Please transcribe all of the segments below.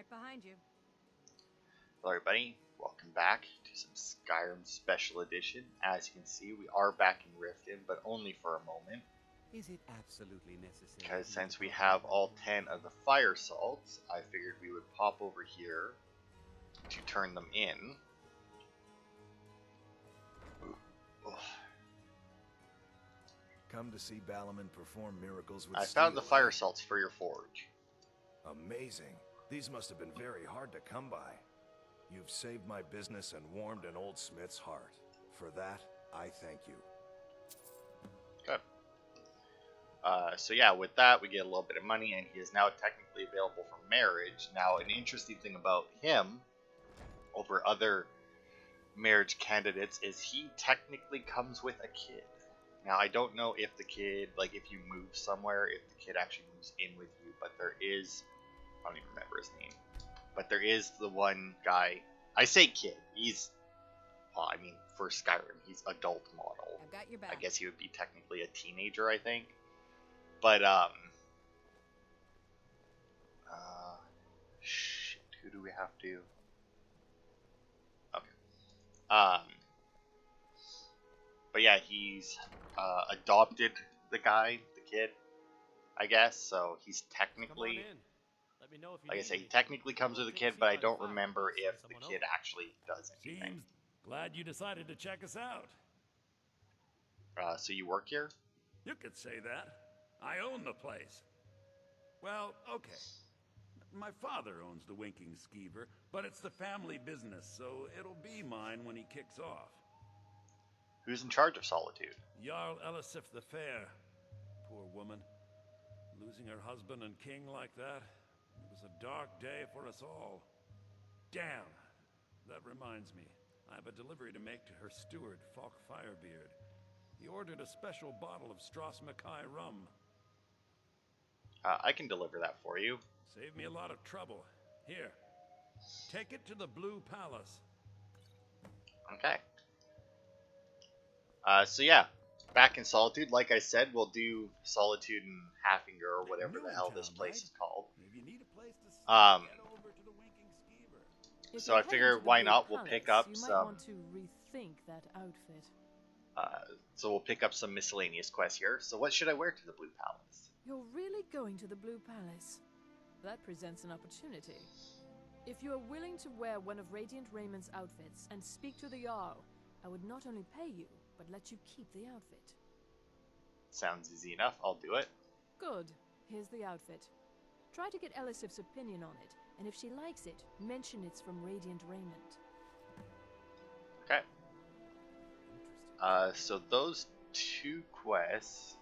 Right behind you. Hello everybody, welcome back to some Skyrim Special Edition. As you can see, we are back in Riften, but only for a moment. Is it absolutely necessary? Because since we have all 10 of the fire salts, I figured we would pop over here to turn them in. Ugh. Come to see Balaman perform miracles with I steel. found the fire salts for your forge. Amazing. These must have been very hard to come by. You've saved my business and warmed an old smith's heart. For that, I thank you. Good. So yeah, with that, we get a little bit of money, and he is now technically available for marriage. Now, an interesting thing about him over other marriage candidates is he technically comes with a kid. Now, I don't know if the kid, like if you move somewhere, if the kid actually moves in with you, but there is, I don't even remember his name, but there is the one guy, I say kid, he's, well, I mean, for Skyrim, he's adult model. I've got your back. I guess he would be technically a teenager, I think. But, shit, who do we have to? Okay. But yeah, he's adopted the guy, the kid, I guess. So he's technically, Let me know if you like I need say, he anything. technically comes with a kid, but I don't remember if the kid actually does anything. Seems glad you decided to check us out. So you work here? You could say that. I own the place. Well, okay. My father owns the Winking Skeever, but it's the family business, so it'll be mine when he kicks off. Who's in charge of Solitude? Jarl Elisif the Fair. Poor woman. Losing her husband and king like that. It was a dark day for us all. Damn. That reminds me. I have a delivery to make to her steward, Falk Firebeard. He ordered a special bottle of Strass Mackay rum. I can deliver that for you. Saved me a lot of trouble. Here. Take it to the Blue Palace. Okay. So yeah, back in Solitude, like I said, we'll do Solitude and Haffinger or whatever the hell this place is called. If you need a place to stay, get over to the Winking Skeever. If So you're I heading figure to the why Blue not? We'll Palace, pick up you some. might want to rethink that outfit. So we'll pick up some miscellaneous quests here. So what should I wear to the Blue Palace? You're really going to the Blue Palace? That presents an opportunity. If you are willing to wear one of Radiant Raymond's outfits and speak to the Jarl, I would not only pay you, but let you keep the outfit. Sounds easy enough. I'll do it. Good. Here's the outfit. Try to get Elisif's opinion on it, and if she likes it, mention it's from Radiant Raymond. Okay. So those two quests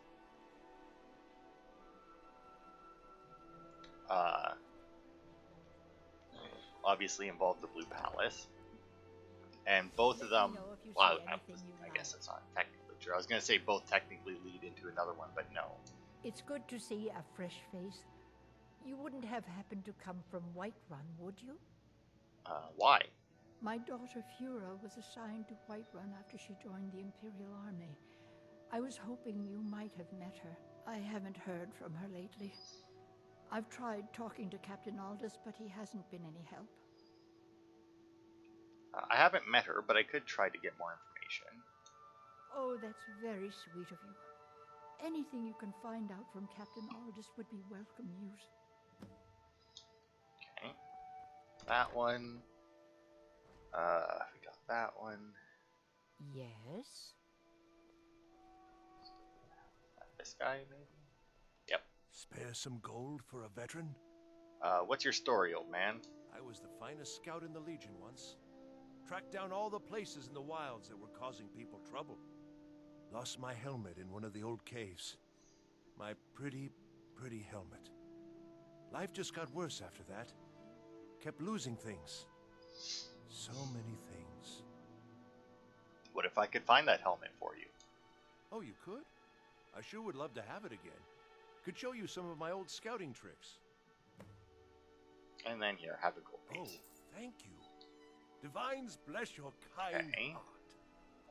obviously involve the Blue Palace, and both of them, well, I guess it's not technically true. I was going to say both technically lead into another one, but no. It's good to see a fresh face. You wouldn't have happened to come from Whiterun, would you? Why? My daughter Fura was assigned to Whiterun after she joined the Imperial Army. I was hoping you might have met her. I haven't heard from her lately. I've tried talking to Captain Aldous, but he hasn't been any help. I haven't met her, but I could try to get more information. Oh, that's very sweet of you. Anything you can find out from Captain Aldous would be welcome news. Okay. That one. We got that one. Yes? This guy, maybe? Yep. Spare some gold for a veteran? What's your story, old man? I was the finest scout in the Legion once. Tracked down all the places in the wilds that were causing people trouble. Lost my helmet in one of the old caves. My pretty, pretty helmet. Life just got worse after that. Kept losing things. So many things. What if I could find that helmet for you? Oh, you could? I sure would love to have it again. Could show you some of my old scouting tricks. And then here, have a gold Oh, piece. thank you. Divines bless your kind Okay. heart.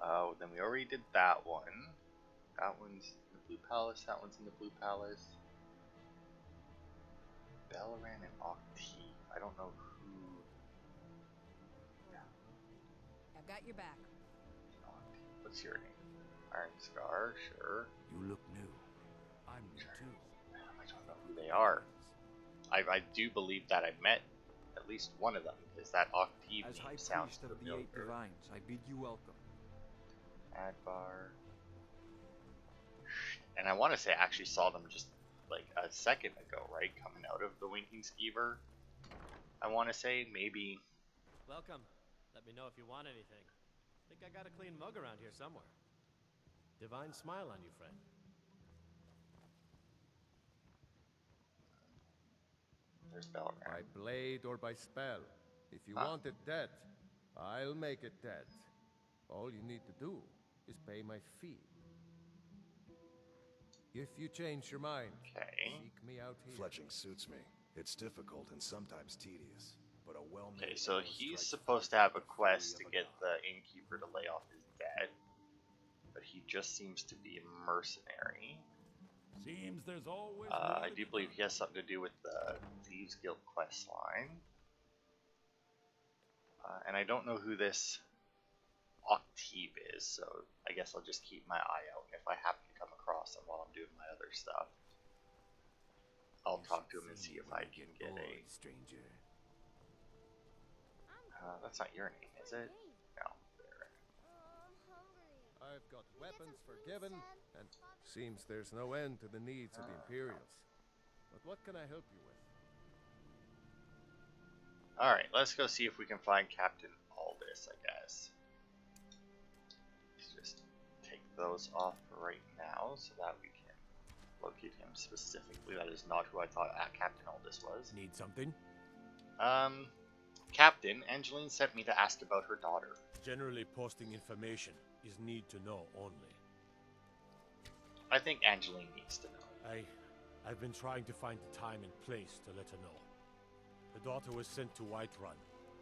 Oh, then we already did that one. That one's in the Blue Palace. That one's in the Blue Palace. Belleran and Octave. I don't know got your back. What's your name? Iron Scar, sure. You look new. I'm new too. I don't know who they are. I do believe that I met at least one of them, because that Octave As name High sounds Priest of the familiar. Eight Divines, I bid you welcome. Advar. And I want to say I actually saw them just like a second ago, right? Coming out of the Winking Skeever. I want to say, maybe. Welcome. Let me know if you want anything. Think I got a clean mug around here somewhere. Divine smile on you, friend. There's Belram. By blade or by spell. If you want it dead, I'll make it dead. All you need to do is pay my fee. If you change your mind, seek me out here. Fletching suits me. It's difficult and sometimes tedious, but a well-made. Okay, so he's supposed to have a quest to get the innkeeper to lay off his debt, but he just seems to be a mercenary. Seems there's always I do believe he has something to do with the Thieves Guild quest line. And I don't know who this Octave is, so I guess I'll just keep my eye out. And if I happen to come across him while I'm doing my other stuff, I'll talk to him and see if I can get a... stranger. That's not your name, is it? No. There. I've got weapons forgiven, and seems there's no end to the needs of the Imperials. But what can I help you with? Alright, let's go see if we can find Captain Aldous, I guess. Let's just take those off for right now so that we can locate him specifically. That is not who I thought Captain Aldous was. Need something? Captain, Angeline sent me to ask about her daughter. Generally, posting information is need to know only. I think Angeline needs to know. I've been trying to find the time and place to let her know. The daughter was sent to Whiterun.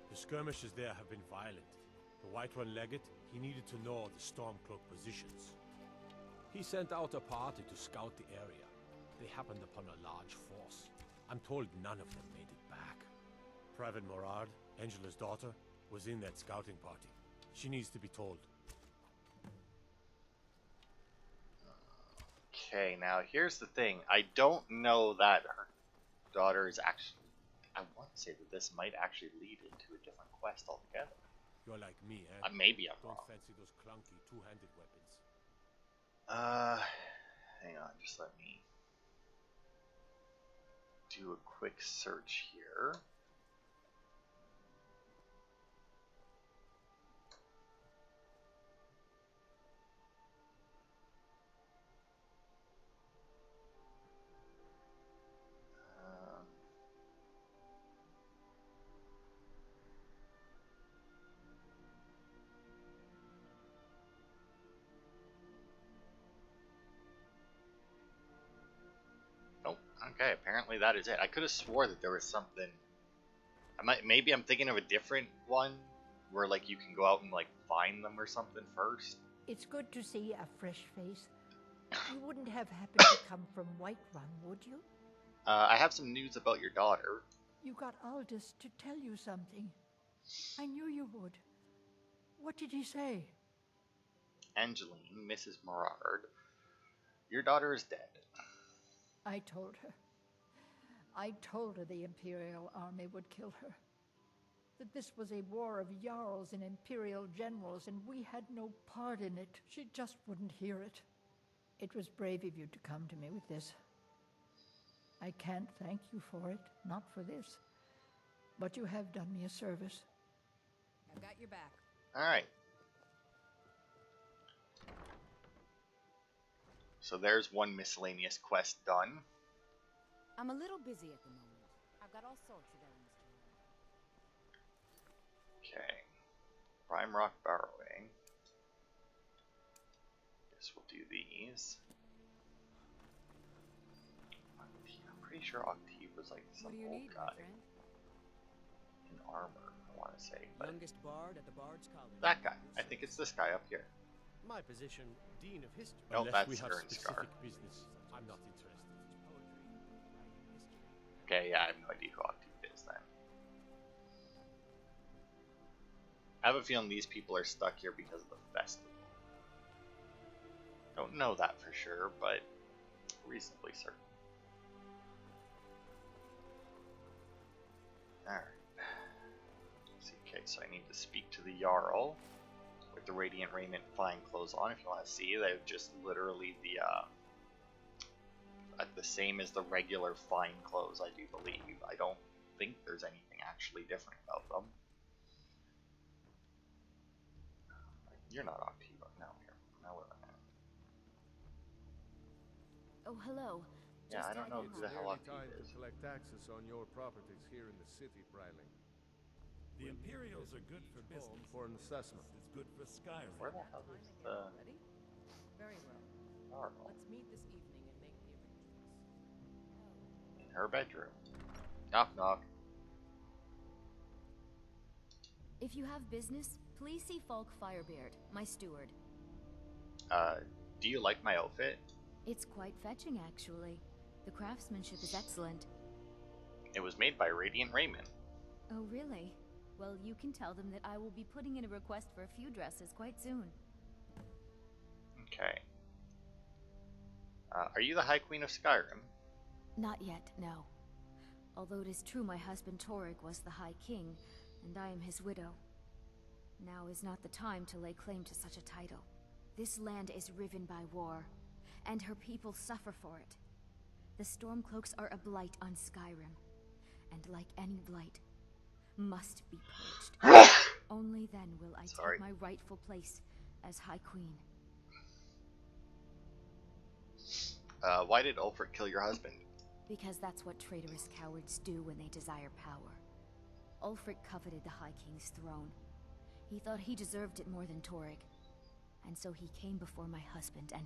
The skirmishes there have been violent. The Whiterun legate, he needed to know the Stormcloak positions. He sent out a party to scout the area. They happened upon a large force. I'm told none of them made it back. Private Morard, Angela's daughter, was in that scouting party. She needs to be told. Okay, now here's the thing. I don't know that her daughter is actually... I want to say that this might actually lead into a different quest altogether. You're like me, eh? Maybe I'm Don't wrong. fancy those clunky two-handed weapons. Hang on, just let me do a quick search here. Okay, apparently that is it. I could have swore that there was something. Maybe I'm thinking of a different one where like you can go out and like find them or something first. It's good to see a fresh face. You wouldn't have happened to come from Whiterun, would you? I have some news about your daughter. You got Aldous to tell you something. I knew you would. What did he say? Angeline, Mrs. Morard, your daughter is dead. I told her. I told her the Imperial army would kill her. That this was a war of Jarls and Imperial generals, and we had no part in it. She just wouldn't hear it. It was brave of you to come to me with this. I can't thank you for it, not for this. But you have done me a service. I've got your back. Alright. So there's one miscellaneous quest done. I'm a little busy at the moment. I've got all sorts of errands to run. Okay. Prime Rock Borrowing. Guess we'll do these. I'm pretty sure Octave was like some What do you old need, guy my friend? in armor, I want to say. But Youngest bard at the Bard's College. that guy. I think it's this guy up here. My position, Dean of History. No, Unless that's we have Ern Scar. specific business, I'm not interested. Poetry, writing history. Okay, yeah, I have no idea who Octave is then. I have a feeling these people are stuck here because of the festival. Don't know that for sure, but reasonably certain. Alright. Okay, so I need to speak to the Jarl with the Radiant Raiment fine clothes on. If you want to see, they're just literally the same as the regular fine clothes, I do believe. I don't think there's anything actually different about them. You're not Octiva. No, now we're on. Oh, hello. Yeah, I don't know who the hell It's time Octiva is. to collect taxes on your properties here in the city, Bryling. The Imperials are good for business. For an assessment. It's good for Skyrim. Where the hell is the Ready? Very well. Jarl? Let's meet this evening and make the arrangements. In her bedroom. Knock knock. If you have business, please see Falk Firebeard, my steward. Do you like my outfit? It's quite fetching, actually. The craftsmanship is excellent. It was made by Radiant Raiment. Oh, really? Well, you can tell them that I will be putting in a request for a few dresses quite soon. Okay. Are you the High Queen of Skyrim? Not yet, no. Although it is true my husband Torek was the High King, and I am his widow. Now is not the time to lay claim to such a title. This land is riven by war, and her people suffer for it. The Stormcloaks are a blight on Skyrim, and like any blight, must be purged. Only then will I take my rightful place as High Queen. Why did Ulfric kill your husband? Because that's what traitorous cowards do when they desire power. Ulfric coveted the High King's throne. He thought he deserved it more than Torek. And so he came before my husband and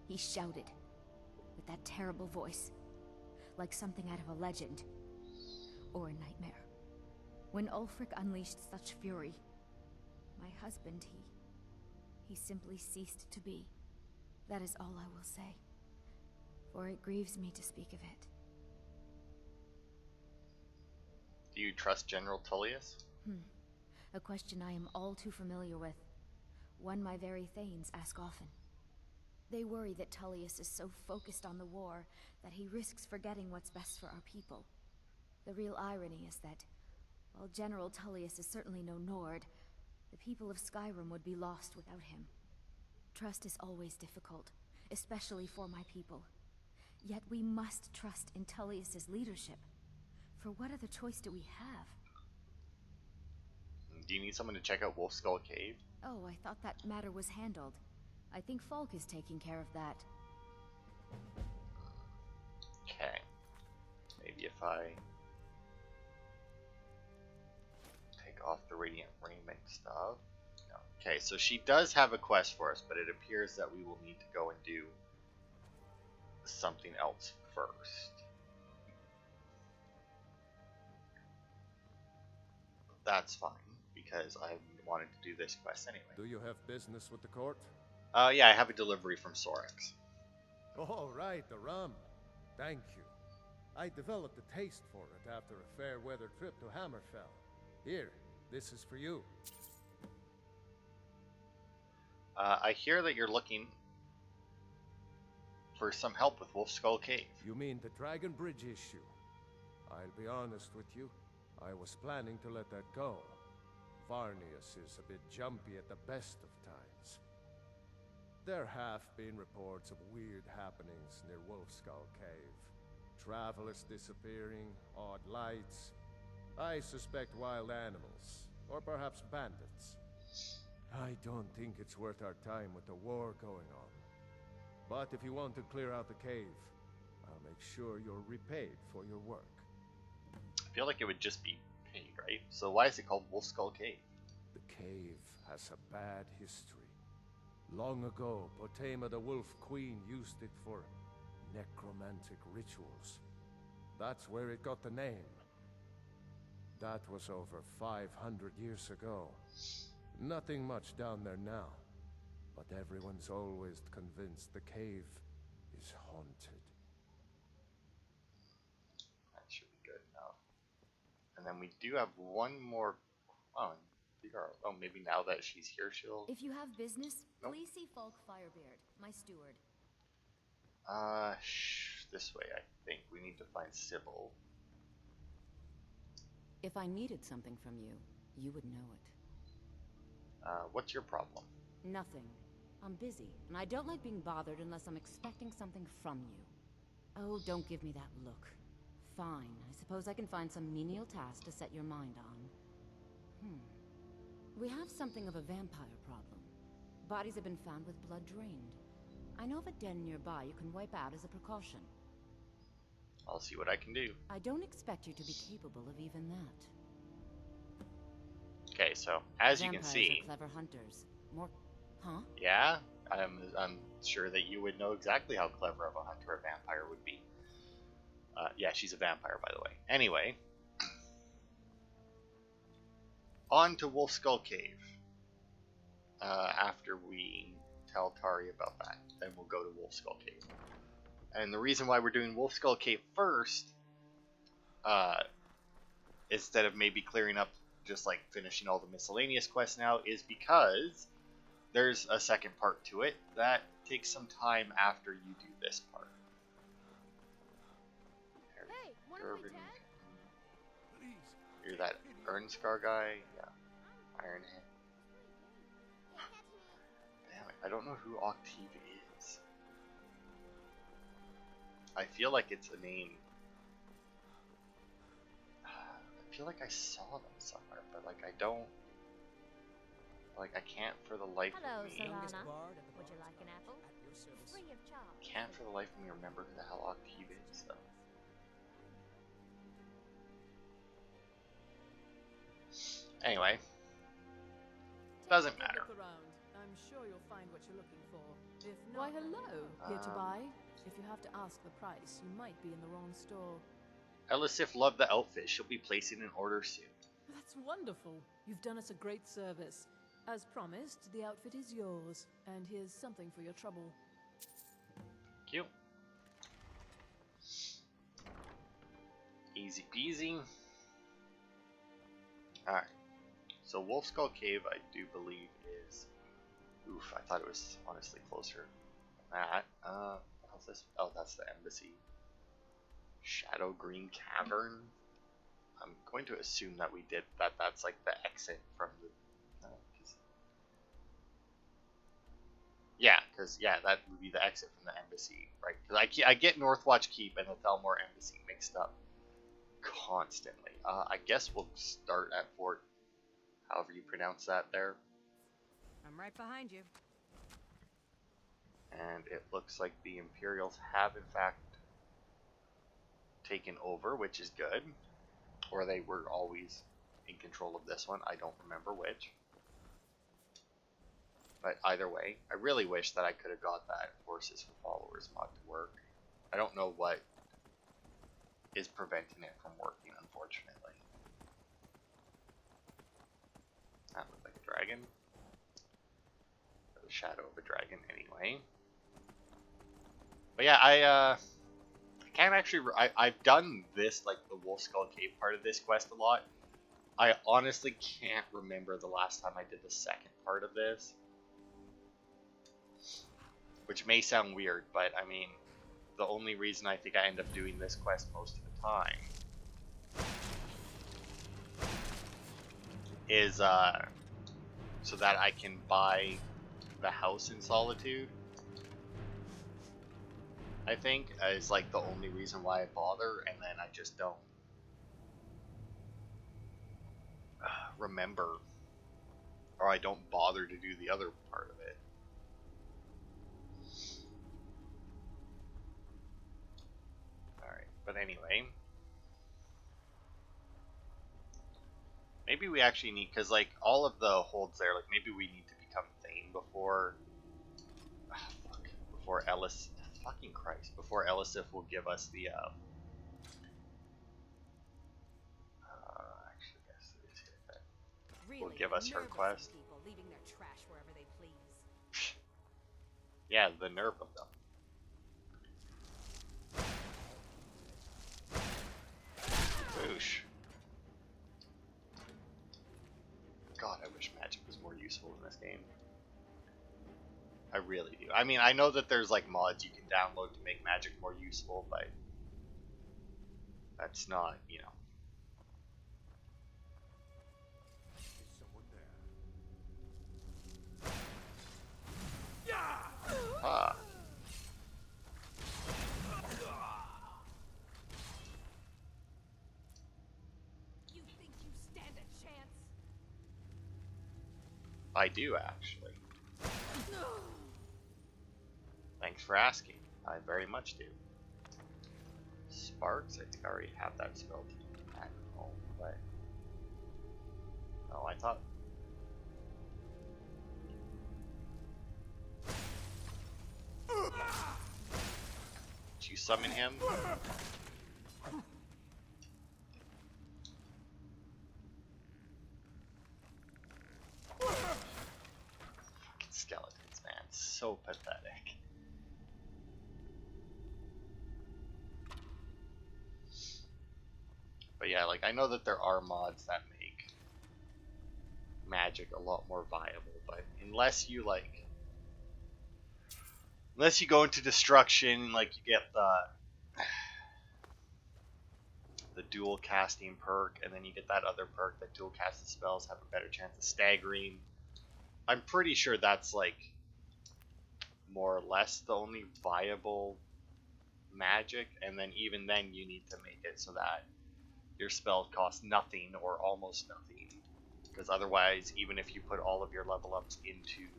he shouted with that terrible voice, like something out of a legend or a nightmare. When Ulfric unleashed such fury, my husband, he simply ceased to be. That is all I will say, for it grieves me to speak of it. Do you trust General Tullius? A question I am all too familiar with. One my very Thanes ask often. They worry that Tullius is so focused on the war that he risks forgetting what's best for our people. The real irony is that, while General Tullius is certainly no Nord, the people of Skyrim would be lost without him. Trust is always difficult, especially for my people. Yet we must trust in Tullius's leadership. For what other choice do we have? Do you need someone to check out Wolfskull Cave? Oh, I thought that matter was handled. I think Falk is taking care of that. Okay. Maybe if I take off the Radiant Raiment stuff. No. Okay, so she does have a quest for us, but it appears that we will need to go and do something else first. That's fine, because I wanted to do this quest anyway. Do you have business with the court? Yeah, I have a delivery from Sorax. Oh, right, the rum. Thank you. I developed a taste for it after a fair-weather trip to Hammerfell. Here, this is for you. I hear that you're looking for some help with Wolfskull Cave. You mean the Dragon Bridge issue? I'll be honest with you. I was planning to let that go. Varnius is a bit jumpy at the best of times. There have been reports of weird happenings near Wolfskull Cave. Travelers disappearing, odd lights. I suspect wild animals, or perhaps bandits. I don't think it's worth our time with the war going on. But if you want to clear out the cave, I'll make sure you're repaid for your work. I feel like it would just be paid, right? So why is it called Wolfskull Cave? The cave has a bad history. Long ago, Potema the Wolf Queen used it for necromantic rituals. That's where it got the name. That was over 500 years ago. Nothing much down there now, but everyone's always convinced the cave is haunted. That should be good enough. And then we do have one more. Oh, Oh, maybe now that she's here, she'll... If you have business, Nope. please see Falk Firebeard, my steward. This way, I think. We need to find Sybil. If I needed something from you, you would know it. What's your problem? Nothing. I'm busy, and I don't like being bothered unless I'm expecting something from you. Oh, don't give me that look. Fine, I suppose I can find some menial task to set your mind on. We have something of a vampire problem. Bodies have been found with blood drained. I know of a den nearby you can wipe out as a precaution. I'll see what I can do. I don't expect you to be capable of even that. Okay, so as you can Vampires see, are clever hunters. More, huh? yeah, I'm sure that you would know exactly how clever of a hunter a vampire would be. Yeah, she's a vampire, by the way. Anyway, on to Wolf Skull Cave. After we tell Tari about that, then we'll go to Wolf Skull Cave. And the reason why we're doing Wolf Skull Cave first, instead of maybe clearing up, just like finishing all the miscellaneous quests now, is because there's a second part to it that takes some time after you do this part. Hey, wanna play tag? You're that Ernscar guy? Yeah. Ironhead. Damn it, I don't know who Octave is. I feel like it's a name. I feel like I saw them somewhere, but like I don't. Like I can't for the life of me. Solana. Would you like an apple? Free of charge. Can't for the life of me remember who the hell Octave is though. Anyway, doesn't matter. Look around. I'm sure you'll find what you're looking for. If not, why, hello. Here to buy? If you have to ask the price, you might be in the wrong store. Elisif loved the outfit. She'll be placing an order soon. That's wonderful. You've done us a great service. As promised, the outfit is yours, and here's something for your trouble. Cute. Easy peasy. Alright. So Wolf Skull Cave, I do believe, is... Oof, I thought it was honestly closer than that. What's this? Oh, that's the embassy. Shadow Green Cavern. I'm going to assume that we did that. That's like the exit from the... Because that would be the exit from the embassy, right? Because I get Northwatch Keep and the Thelmore Embassy mixed up constantly. I guess we'll start at Fort, however you pronounce that there. I'm right behind you. And it looks like the Imperials have in fact taken over, which is good. Or they were always in control of this one. I don't remember which. But either way, I really wish that I could have got that Horses for Followers mod to work. I don't know what is preventing it from working, unfortunately. That looked like a dragon. Or the shadow of a dragon, anyway. But yeah, I can't actually... I've done this, like the Wolf Skull Cave part of this quest a lot. I honestly can't remember the last time I did the second part of this. Which may sound weird, but I mean, the only reason I think I end up doing this quest most of the time is so that I can buy the house in Solitude. I think is like the only reason why I bother, and then I just don't remember, or I don't bother to do the other part of it. Alright, but anyway, maybe we actually need, because like all of the holds there, like maybe we need to become Thane before before Ellis, fucking Christ, before Elisif will give us the actually yes it is here that will give us her quest. People leaving their trash wherever they please. Yeah, the nerve of them. Boosh. God, I useful in this game. I really do. I mean, I know that there's like mods you can download to make magic more useful, but that's not, you know. Is someone there? Ah. You think you stand a chance? I do, actually. Thanks for asking. I very much do. Sparks? I think I already have that spell to do that. Oh, but... Oh, I thought... Did you summon him? Fucking skeletons, man. So pathetic. But yeah, like, I know that there are mods that make magic a lot more viable, but unless you, like... Unless you go into destruction, like, you get the dual casting perk, and then you get that other perk that dual casting spells have a better chance of staggering. I'm pretty sure that's, like, more or less the only viable magic, and then even then you need to make it so that your spells cost nothing or almost nothing, because otherwise, even if you put all of your level ups into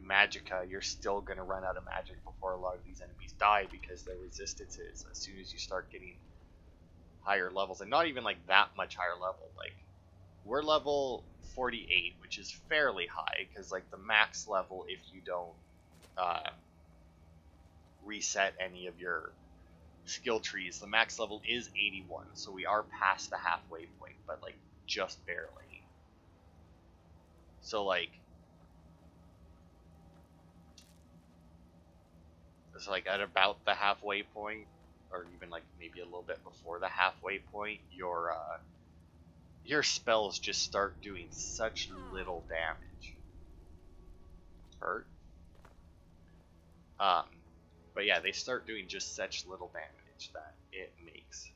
magicka, you're still going to run out of magic before a lot of these enemies die, because their resistances, as soon as you start getting higher levels, and not even like that much higher level, like we're level 48, which is fairly high, because like the max level, if you don't reset any of your skill trees, the max level is 81, so we are past the halfway point, but like just barely. So like it's like at about the halfway point, or even like maybe a little bit before the halfway point, your spells just start doing such little damage. Hurt. But yeah, they start doing just such little damage that it makes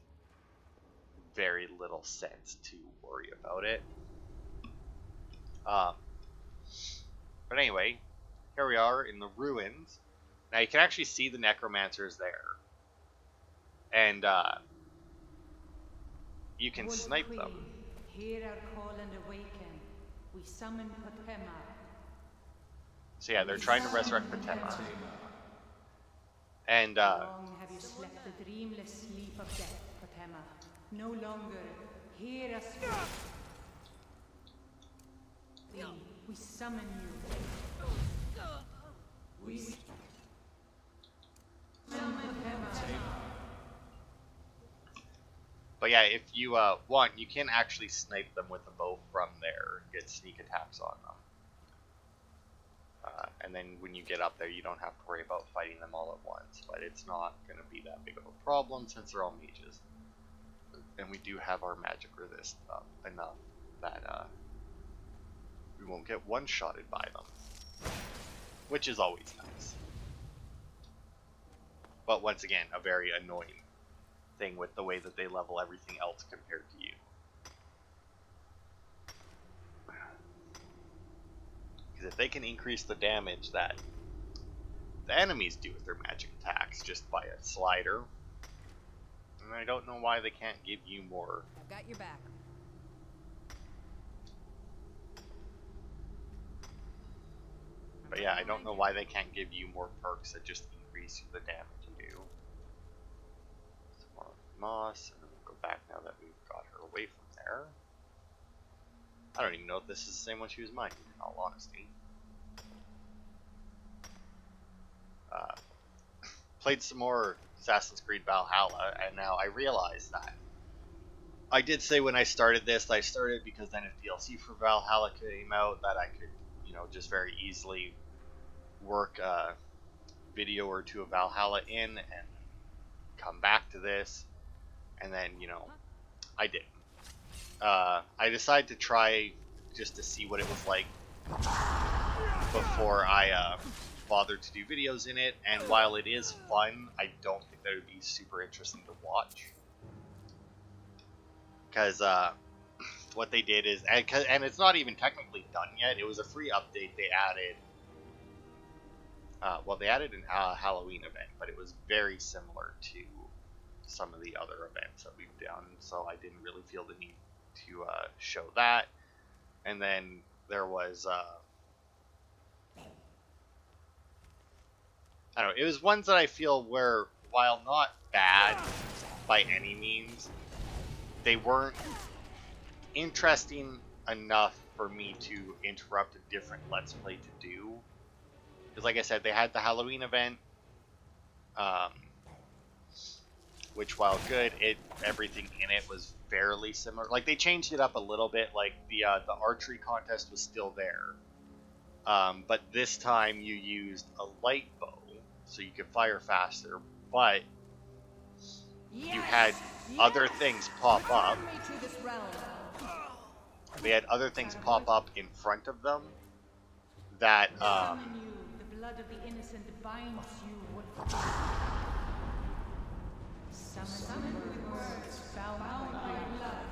very little sense to worry about it. But anyway, here we are in the ruins. Now you can actually see the necromancers there, and you can snipe them. Hear our call and awaken. We summon Potema. So yeah, they're trying to resurrect Potema. And Long have you slept the dreamless sleep of death, Potema. No longer hear us. We summon you. We summon Potema. but yeah, if you want, you can actually snipe them with a bow from there, get sneak attacks on them. And then when you get up there, you don't have to worry about fighting them all at once. But it's not going to be that big of a problem since they're all mages. And we do have our magic resist up enough that we won't get one-shotted by them. Which is always nice. But once again, a very annoying thing with the way that they level everything else compared to you. If they can increase the damage that the enemies do with their magic attacks just by a slider, and I don't know why they can't give you more. I've got your back. But yeah, I don't know why they can't give you more perks that just increase the damage you do. Some more moss, and then we'll go back now that we've got her away from there. I don't even know if this is the same one she was mining, in all honesty. Played some more Assassin's Creed Valhalla, and now I realize that I did say when I started this, I started because then if DLC for Valhalla came out, that I could, you know, just very easily work a video or two of Valhalla in and come back to this, and then, you know, I didn't. I decided to try just to see what it was like before I bothered to do videos in it, and while it is fun, I don't think that it would be super interesting to watch. Because what they did is, and it's not even technically done yet, it was a free update they added. Well, they added an Halloween event, but it was very similar to some of the other events that we've done, so I didn't really feel the need to show that. And then there was, I don't know, it was ones that I feel were, while not bad by any means, they weren't interesting enough for me to interrupt a different Let's Play to do. Because like I said, they had the Halloween event, which while good, everything in it was fairly similar. Like they changed it up a little bit. Like the archery contest was still there, but this time you used a light bow, so you could fire faster. But you had other things pop up. They had other things pop up in front of them that The blood of the innocent binds you. Summon with words bound by blood.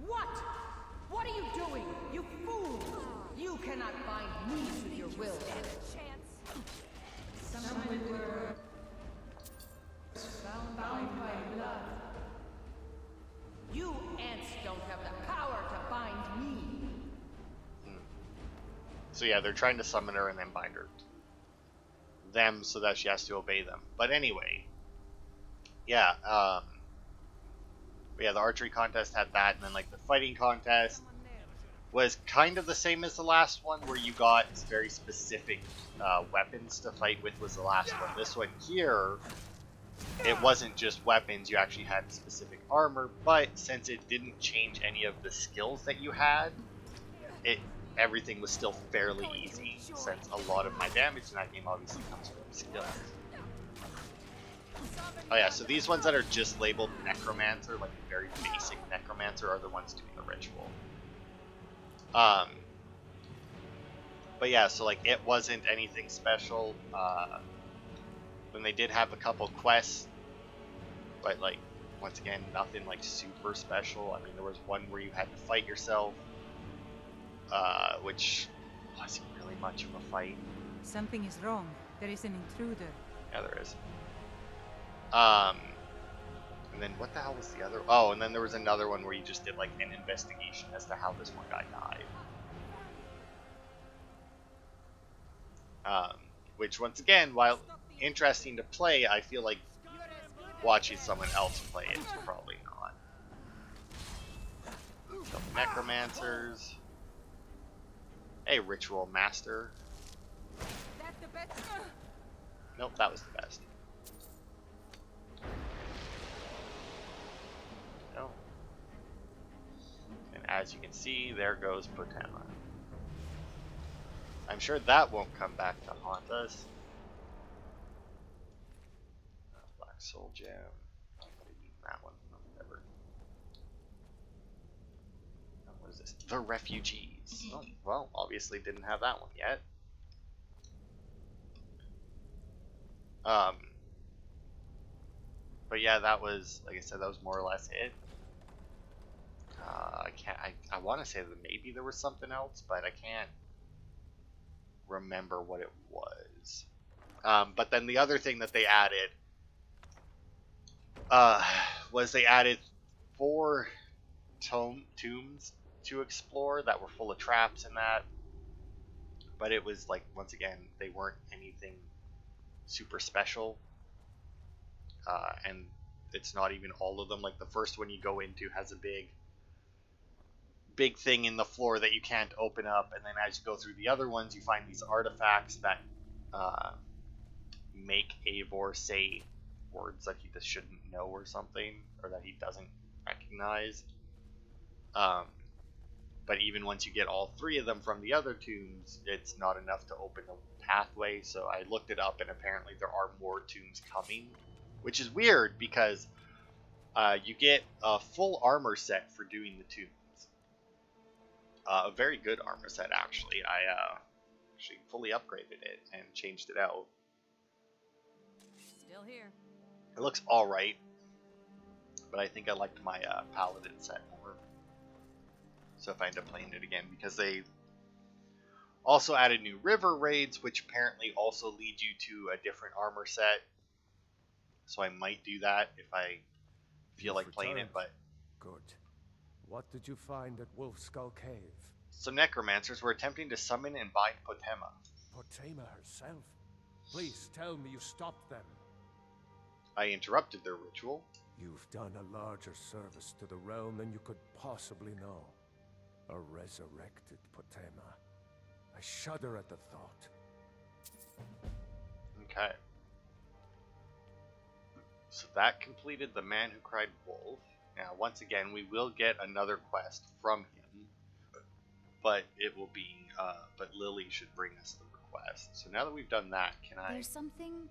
What? What are you doing? You fool! You cannot bind me to your will. Summon with words bound by blood. You ants don't have the power to bind me. So yeah, they're trying to summon her and then bind her. Them so that she has to obey them. But anyway, yeah, the archery contest had that, and then like the fighting contest was kind of the same as the last one, where you got very specific weapons to fight with. Was the last one. This one here, it wasn't just weapons, you actually had specific armor, but since it didn't change any of the skills that you had, everything was still fairly easy, since a lot of my damage in that game obviously comes from skills. Oh yeah, so these ones that are just labeled Necromancer, like a very basic Necromancer, are the ones doing the ritual. But yeah, so like it wasn't anything special. Then they did have a couple quests, but like once again, nothing like super special. I mean, there was one where you had to fight yourself, which wasn't really much of a fight. Something is wrong. There is an intruder. Yeah, there is. And then what the hell was the other? Oh, and then there was another one where you just did like an investigation as to how this one guy died. Which once again, while interesting to play, I feel like watching someone else play it is probably not. Some necromancers. Hey, ritual master. Nope, that was the best. No. And as you can see, there goes Potema. I'm sure that won't come back to haunt us. Black Soul Gem. I'm gonna eat that one. Whatever. What is this? The Refugees. Oh, well, obviously didn't have that one yet. But yeah, that was, like I said, that was more or less it. I want to say that maybe there was something else, but I can't remember what it was. But then the other thing that they added was they added 4 tombs to explore that were full of traps and that. But it was like, once again, they weren't anything super special. And it's not even all of them. Like the first one you go into has a big thing in the floor that you can't open up, and then as you go through the other ones, you find these artifacts that make Eivor say words that he just shouldn't know or something, or that he doesn't recognize. But even once you get all 3 of them from the other tombs, it's not enough to open a pathway. So I looked it up, and apparently there are more tombs coming, which is weird because You get a full armor set for doing the tunes. A very good armor set, actually. I actually fully upgraded it and changed it out. Still here. It looks alright, but I think I liked my paladin set more. So if I end up playing it again, because they also added new river raids, which apparently also lead you to a different armor set. So I might do that if I feel like playing it, but... Good. What did you find at Wolf Skull Cave? Some necromancers were attempting to summon and bind Potema. Potema herself? Please tell me you stopped them. I interrupted their ritual. You've done a larger service to the realm than you could possibly know. A resurrected Potema. I shudder at the thought. Okay. So that completed the Man Who Cried Wolf. Now, once again, we will get another quest from him, but it will be, but Lily should bring us the request. So now that we've done that, can I... There's something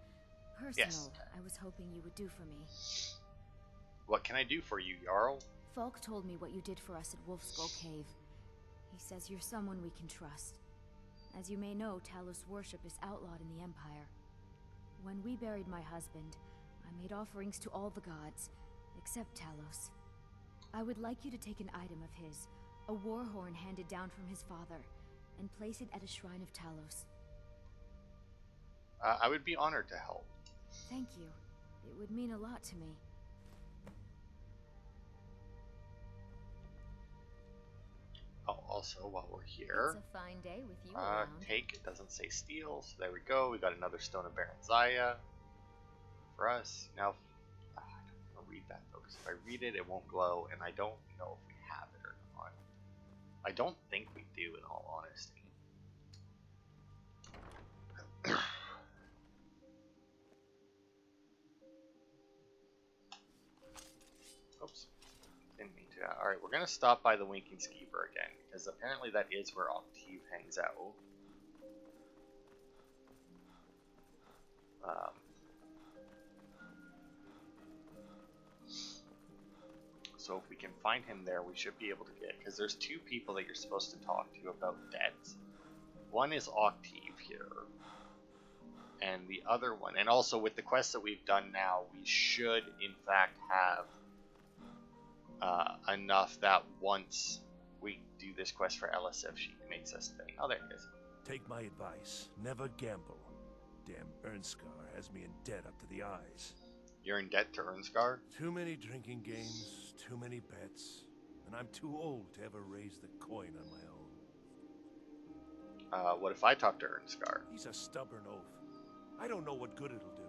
personal Yes. I was hoping you would do for me. What can I do for you, Jarl? Falk told me what you did for us at Wolfskull Cave. He says you're someone we can trust. As you may know, Talos worship is outlawed in the Empire. When we buried my husband, I made offerings to all the gods, except Talos. I would like you to take an item of his, a war horn handed down from his father, and place it at a Shrine of Talos. I would be honored to help. Thank you. It would mean a lot to me. Oh, also, while we're here... It's a fine day with you around. Take, it doesn't say steal, so there we go. We got another Stone of Baron Zaya for us. Now, I don't want to read that, though, because if I read it, it won't glow, and I don't know if we have it or not. I don't think we do, in all honesty. Oops. Didn't mean to. Alright, we're going to stop by the Winking Skeever again, because apparently that is where Octave hangs out. So if we can find him there, we should be able to get... Because there's two people that you're supposed to talk to about debts. One is Octave here. And the other one... And also with the quests that we've done now, we should, in fact, have... enough that once we do this quest for LSF, she makes us think. Oh, there it is. Take my advice. Never gamble. Damn Ernscar has me in debt up to the eyes. You're in debt to Ernscar? Too many drinking games, too many bets, and I'm too old to ever raise the coin on my own. What if I talk to Ernscar? He's a stubborn oaf. I don't know what good it'll do.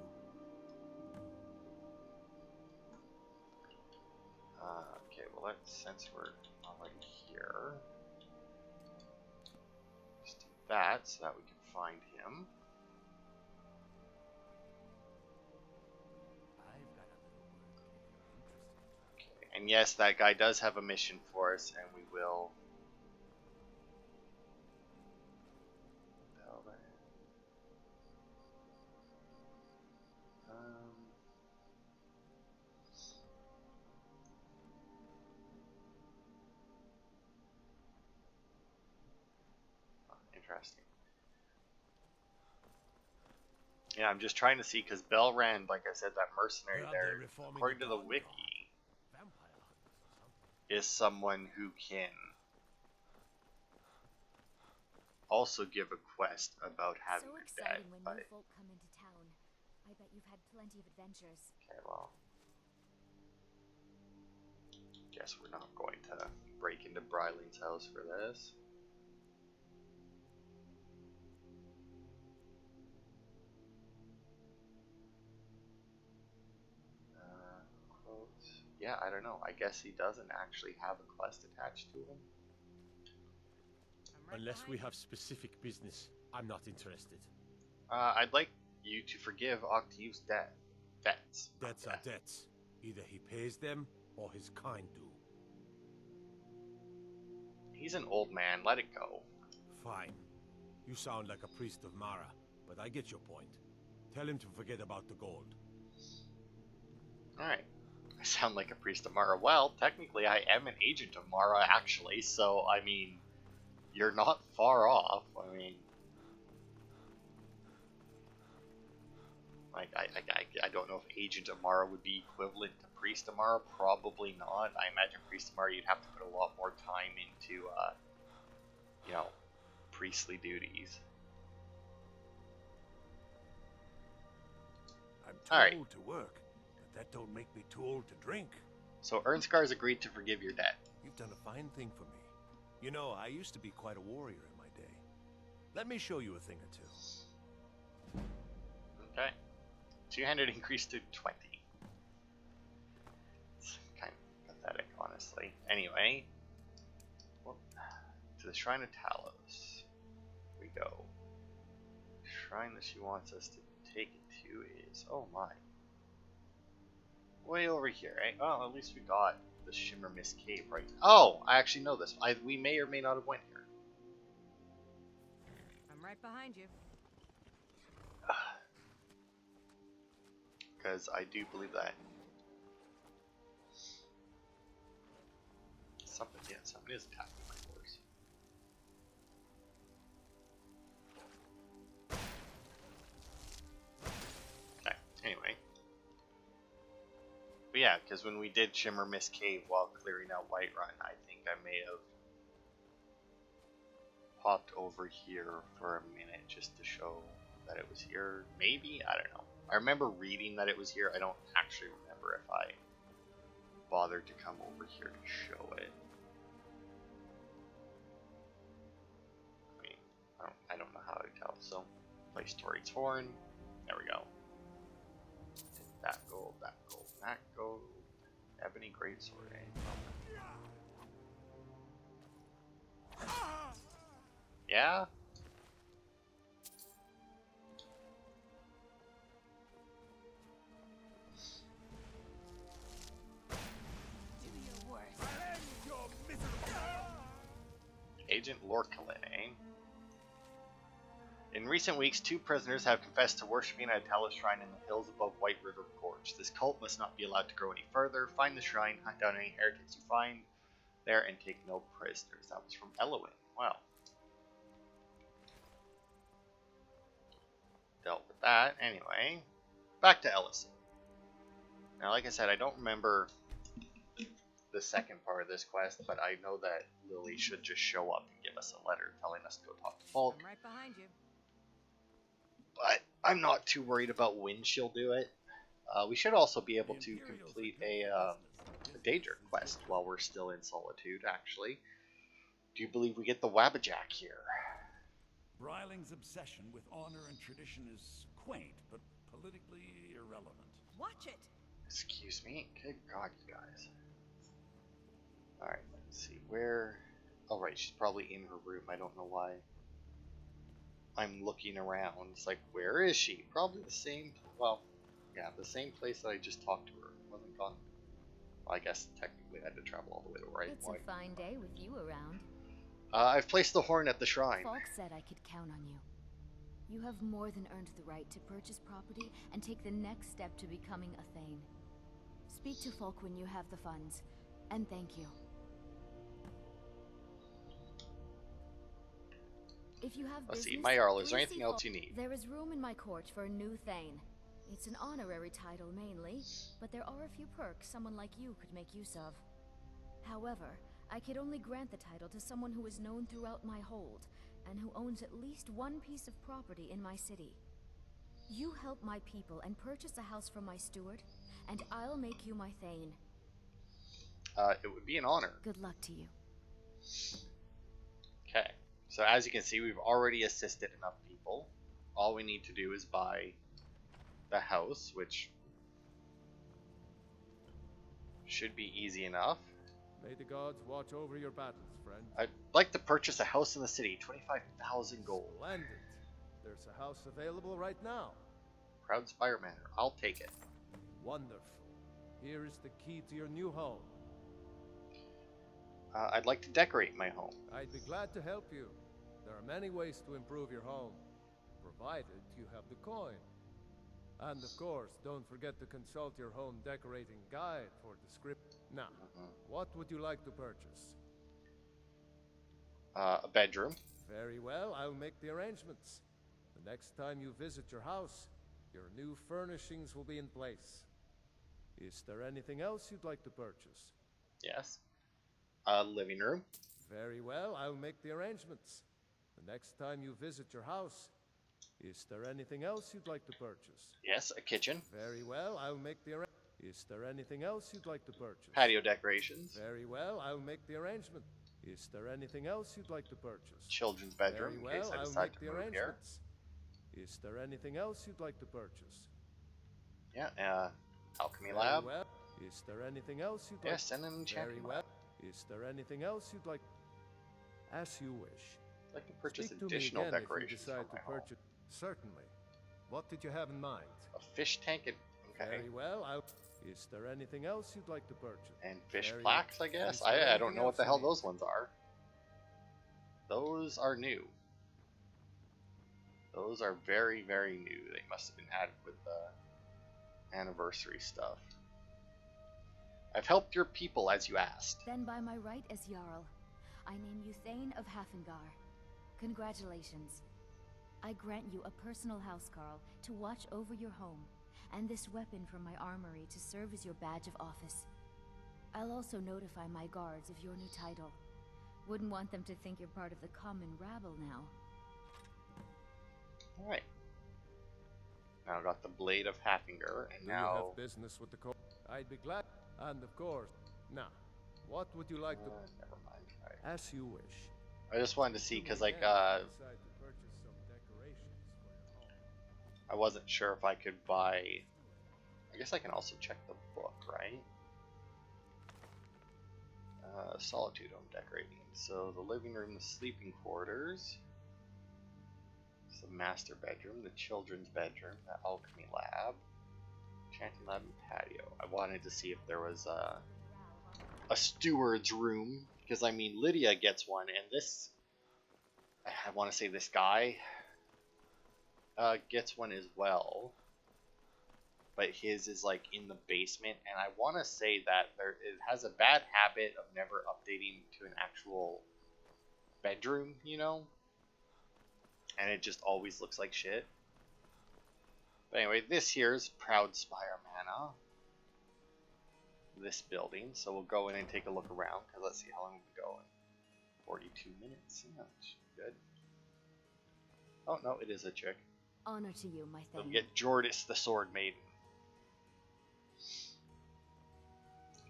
Okay, well, since we're already here, just do that so that we can find him. Okay, and yes, that guy does have a mission for us, and we will. Interesting. Yeah, I'm just trying to see, because Belrand, like I said, that mercenary there, according to the wiki, is someone who can also give a quest about having a debt. When new folk come into town. I bet you've had plenty of adventures. Okay, well, guess we're not going to break into Brylene's house for this. Yeah, I don't know. I guess he doesn't actually have a quest attached to him. Unless we have specific business, I'm not interested. I'd like you to forgive Octave's debts. Debts are debts. Either he pays them, or his kind do. He's an old man. Let it go. Fine. You sound like a priest of Mara, but I get your point. Tell him to forget about the gold. Alright. I sound like a priest of Mara. Well, technically I am an agent of Mara, actually, so, I mean, you're not far off. I mean, like, I don't know if agent of Mara would be equivalent to priest of Mara. Probably not. I imagine priest of Mara, you'd have to put a lot more time into, you know, priestly duties. I'm too old to work, but that don't make me too old to drink. So Ernskar's agreed to forgive your debt. You've done a fine thing for me. You know, I used to be quite a warrior in my day. Let me show you a thing or two. Okay. 200 increased to 20. It's kind of pathetic, honestly. Anyway, to the Shrine of Talos we go. The shrine that she wants us to take it to is, oh my, way over here, eh? Oh, at least we got the Shimmer Mist Cave, right? Oh, I actually know this. We may or may not have went here. I'm right behind you. Because I do believe that something is attacking my horse. Okay, anyway. But yeah, because when we did Shimmer Mist Cave while clearing out Whiterun, I think I may have popped over here for a minute just to show that it was here. Maybe? I don't know. I remember reading that it was here. I don't actually remember if I bothered to come over here to show it. I mean, I don't know how to tell. So, place Tory Torn. There we go. That gold, that gold, that gold. Ebony Greatsword, eh? Yeah? Agent Lorkelin, eh? In recent weeks, 2 prisoners have confessed to worshipping at a Talos shrine in the hills above White River Gorge. This cult must not be allowed to grow any further. Find the shrine, hunt down any heretics you find there, and take no prisoners. That was from Elowin. Wow. Dealt with that. Anyway, back to Ellison. Now, like I said, I don't remember the second part of this quest, but I know that Lily should just show up and give us a letter telling us to go talk to Falk. I'm right behind you. But I'm not too worried about when she'll do it. We should also be able to complete a Daedra quest while we're still in Solitude, actually. Do you believe we get the Wabbajack here? Bryling's obsession with honor and tradition is quaint, but politically irrelevant. Watch it! Excuse me? Good God, you guys. Alright, let's see. Where... Oh, right, she's probably in her room. I don't know why I'm looking around. It's like, where is she? Probably the same... Well, yeah, the same place that I just talked to her. Wasn't gone. Well, I guess technically I had to travel all the way to Right It's a fine day with you around. I've placed the horn at the shrine. Falk said I could count on you. You have more than earned the right to purchase property and take the next step to becoming a Thane. Speak to Falk when you have the funds, and thank you. If you have Let's business, see, my Jarl, is there please anything see else Falk. you need? There is room in my court for a new Thane. It's an honorary title mainly, but there are a few perks someone like you could make use of. However, I could only grant the title to someone who is known throughout my hold, and who owns at least one piece of property in my city. You help my people and purchase a house from my steward, and I'll make you my Thane. It would be an honor. Good luck to you. Okay, so as you can see, we've already assisted enough people. All we need to do is buy the house, which should be easy enough. May the gods watch over your battles, friend. I'd like to purchase a house in the city, 25,000 gold. Splendid. There's a house available right now. Proud Spire Manor, I'll take it. Wonderful. Here is the key to your new home. I'd like to decorate my home. I'd be glad to help you. There are many ways to improve your home, provided you have the coin. And of course, don't forget to consult your home decorating guide for the script. Now, what would you like to purchase? A bedroom. Very well, I'll make the arrangements. The next time you visit your house, your new furnishings will be in place. Is there anything else you'd like to purchase? Yes. A living room. Very well, I'll make the arrangements. The next time you visit your house, is there anything else you'd like to purchase? Yes, a kitchen. Very well, I'll make the arrangements. Is there anything else you'd like to purchase? Patio decorations. Very well, I'll make the arrangement. Is there anything else you'd like to purchase? Children's bedroom, Very well, in case I I'll decide make to the move here. arrangements. Is there anything else you'd like to purchase? Yeah, alchemy Very lab. well. Is there anything else you'd Yes, like? and an enchanting Very well. lab. Is there anything else you'd like? As you wish. I'd like to purchase Speak to me additional again if you decorations decide for my to home. purchase. Certainly. What did you have in mind? A fish tank and okay. Very well. Is there anything else you'd like to purchase? And fish Very plaques, I well. guess. Is there I don't anything know what else the you hell need? those ones are. Those are new. Those are very, very new. They must have been added with the anniversary stuff. I've helped your people as you asked. Then by my right as Jarl, I name you Thane of Hafengar. Congratulations. I grant you a personal housecarl to watch over your home, and this weapon from my armory to serve as your badge of office. I'll also notify my guards of your new title. Wouldn't want them to think you're part of the common rabble now. Alright. Now I got the Blade of Haffinger, and Do now... you have business with the court? I'd be glad. And of course. Now, what would you like to? Never mind. Alright. As you wish. I just wanted to see, because like, Decide to purchase some decorations for your home. I wasn't sure if I could buy... I guess I can also check the book, right? Solitude home decorating. So the living room, the sleeping quarters, the master bedroom, the children's bedroom, the alchemy lab, enchanting lab, and patio. I wanted to see if there was a steward's room, because I mean Lydia gets one, and this, I want to say this guy gets one as well. But his is like in the basement, and I want to say that it has a bad habit of never updating to an actual bedroom, you know? And it just always looks like shit. But anyway, this here's Proud Spire Manor. This building, so we'll go in and take a look around, because let's see how long we've been going. 42 minutes, yeah, that should be good. Oh, no, it is a chick. Honor to you, my So Thane. we get Jordis the Sword Maiden.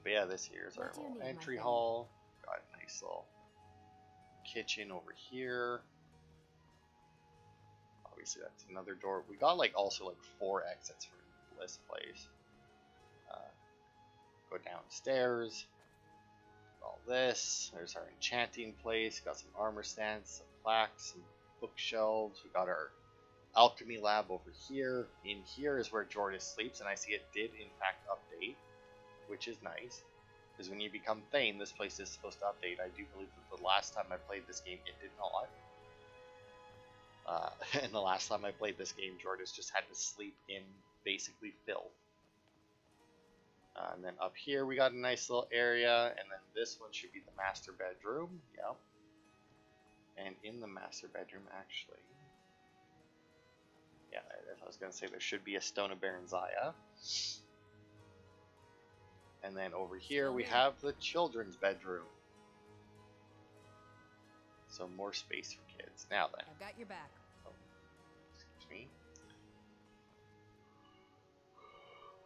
But yeah, this here is our What do you little need, my entry friend? hall. Got a nice little kitchen over here. Obviously, that's another door. We got like also like 4 exits from this place. Go downstairs. All this. There's our enchanting place. Got some armor stands, some plaques, some bookshelves. We got our alchemy lab over here. In here is where Jordis sleeps, and I see it did in fact update, which is nice, because when you become Thane, this place is supposed to update. I do believe that the last time I played this game, it did not. And the last time I played this game, Jordis just had to sleep in basically filth. And then up here, we got a nice little area, and then this one should be the master bedroom. Yep. And in the master bedroom, actually, yeah, I was going to say there should be a Stone of Baron Zaya. And then over here we have the children's bedroom. So more space for kids. Now then. I've got your back. Oh, excuse me.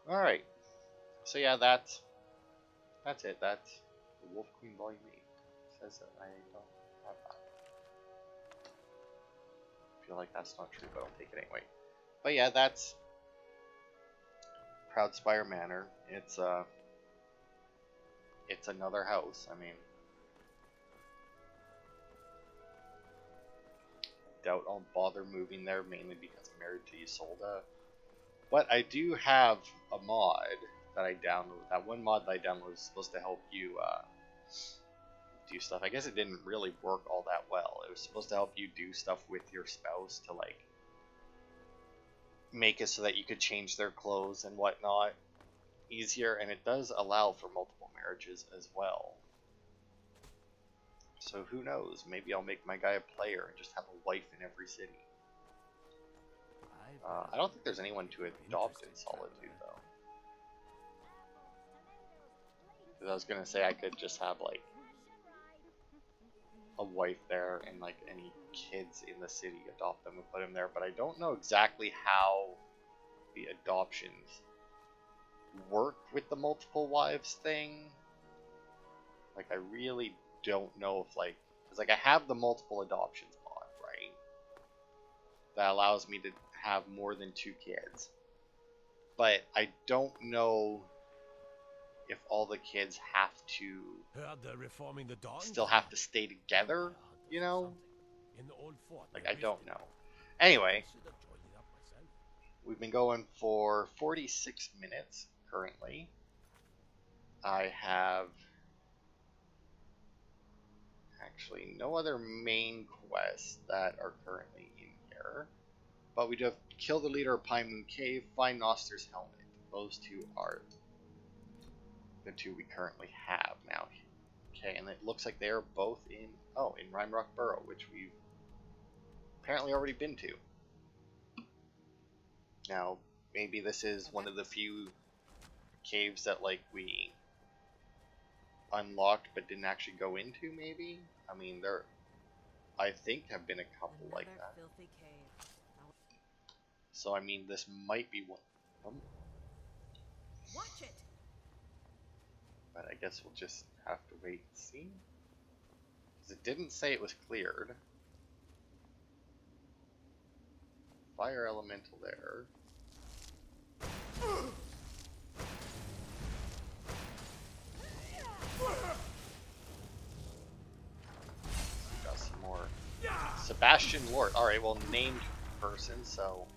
Alright. So yeah, that's it. That's the Wolf Queen Volume 8. It says that I don't have that. I feel like that's not true, but I'll take it anyway. But yeah, that's Proud Spire Manor. It's another house. I mean, doubt I'll bother moving there, mainly because I'm married to Isolde. But I do have a mod that I downloaded. That one mod that I downloaded is supposed to help you do stuff. I guess it didn't really work all that well. It was supposed to help you do stuff with your spouse to like make it so that you could change their clothes and whatnot easier, and it does allow for multiple marriages as well. So who knows? Maybe I'll make my guy a player and just have a wife in every city. I don't think there's anyone to adopt in Solitude, though. 'Cause I was gonna say I could just have, like, a wife there, and, like, any kids in the city, adopt them and put them there, but I don't know exactly how the adoptions work with the multiple wives thing. Like, I really don't know if, like, because, like, I have the multiple adoptions mod, right? That allows me to have more than 2 kids. But I don't know if all the kids have to still have to stay together, you know? Like, I don't know. Anyway, we've been going for 46 minutes currently. I have actually no other main quests that are currently in here, but we do have kill the leader of Pine Moon Cave, find Noster's helmet. Those 2 are the 2 we currently have now. Okay, and it looks like they are both in Rime Rock Burrow, which we've apparently already been to. Now, maybe this is one of the few caves that, like, we unlocked but didn't actually go into, maybe? I mean, there, I think, have been a couple like that. So, I mean, this might be one of them. Watch it. But I guess we'll just have to wait and see. Because it didn't say it was cleared. Fire elemental there. Got some more. Sebastian Lord. Alright, well, named person, so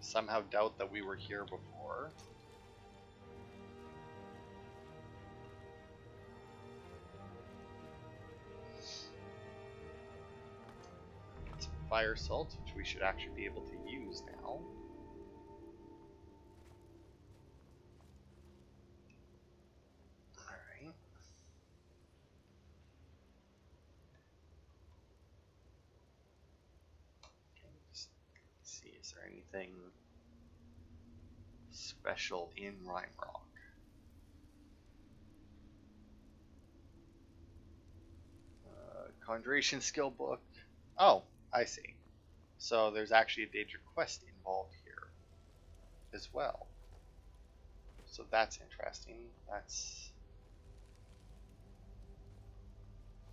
somehow doubt that we were here before. Some fire salt, which we should actually be able to use now. Alright. Okay, let's see, is there anything special in Rime Rock? Conjuration skill book. Oh, I see. So there's actually a danger quest involved here as well. So that's interesting.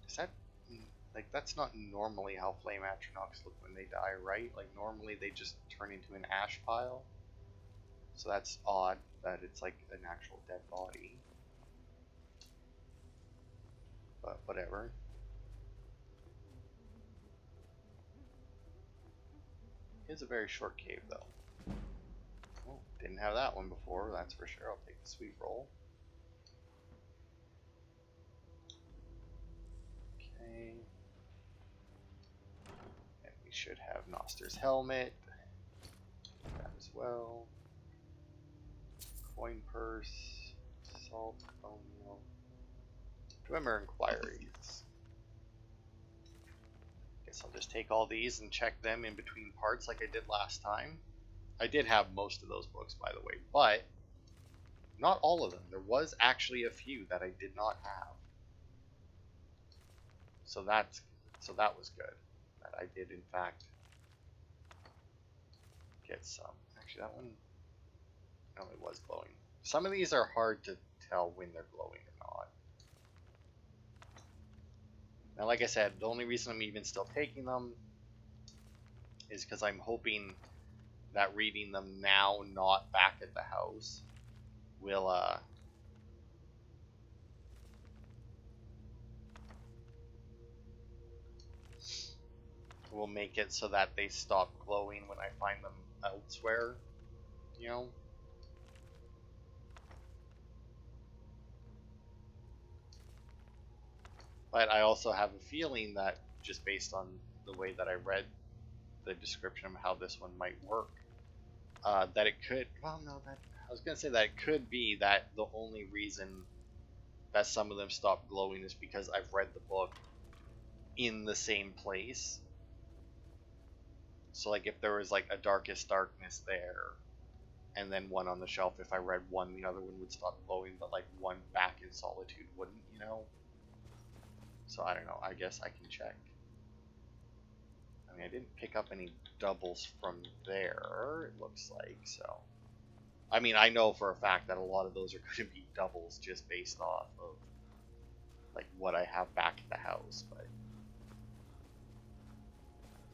Is that, like, that's not normally how flame astronauts look when they die, right? Like, normally they just turn into an ash pile. So that's odd that it's like an actual dead body. But whatever. It's a very short cave, though. Oh, didn't have that one before, that's for sure. I'll take the sweet roll. Okay. And we should have Noster's helmet. That as well. Coin purse. Salt, bone meal. Dwemer inquiries. Guess I'll just take all these and check them in between parts like I did last time. I did have most of those books, by the way, but not all of them. There was actually a few that I did not have. So that was good. That I did in fact get some. Actually, that one, no, it was glowing. Some of these are hard to tell when they're glowing or not. Now, like I said, the only reason I'm even still taking them is because I'm hoping that reading them now, not back at the house, will make it so that they stop glowing when I find them elsewhere, you know? But I also have a feeling that, just based on the way that I read the description of how this one might work. That it could, well, no, that I was gonna say that it could be that the only reason that some of them stop glowing is because I've read the book in the same place. So like if there was like a Darkest Darkness there, and then one on the shelf, if I read one, the other one would stop glowing, but like one back in Solitude wouldn't, you know? So I don't know, I guess I can check. I mean, I didn't pick up any doubles from there, it looks like, so. I mean, I know for a fact that a lot of those are going to be doubles just based off of like what I have back at the house, but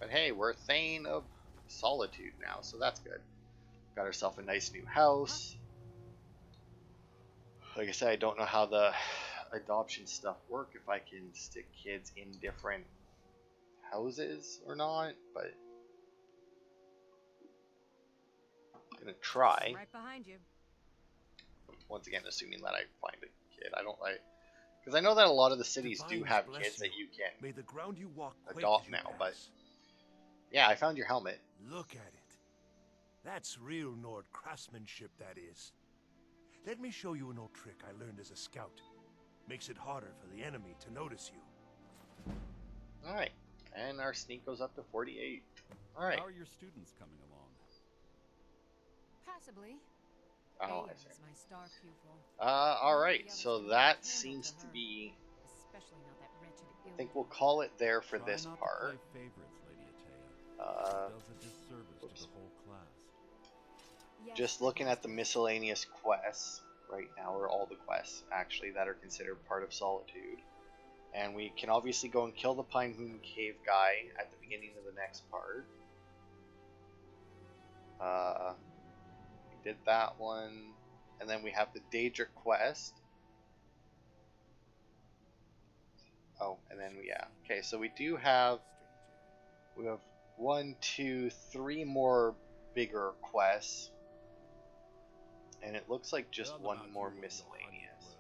hey, we're Thane of Solitude now, so that's good. Got ourselves a nice new house. Like I said, I don't know how the adoption stuff work, if I can stick kids in different houses or not, but I'm gonna try. Right behind you. Once again, assuming that I find a kid. I don't like, because I know that a lot of the cities do have kids that you can May the ground you walk adopt now, but yeah, I found your helmet. Look at it. That's real Nord craftsmanship, that is. Let me show you an old trick I learned as a scout. Makes it harder for the enemy to notice you. Alright, and our sneak goes up to 48. Alright. How are your students coming along? Possibly. Oh, I Thane see. is my star pupil. Alright, so that seems to be... Especially not that wretched I think we'll call it there for this Try not part. to play favorites, Lady Atea. It does a disservice to the whole class. Just looking at the miscellaneous quests right now, or all the quests actually that are considered part of Solitude. And we can obviously go and kill the Pine Moon Cave guy at the beginning of the next part. We did that one. And then we have the Daedric quest. Oh, and then yeah. Okay, so we have 1, 2, 3 more bigger quests. And it looks like just one more miscellaneous.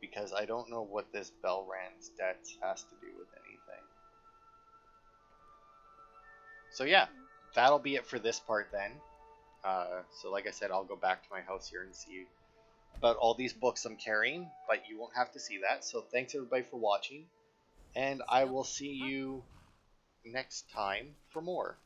Because I don't know what this Belran's debts has to do with anything. So yeah, that'll be it for this part then. So like I said, I'll go back to my house here and see about all these books I'm carrying. But you won't have to see that. So thanks everybody for watching. And I will see you next time for more.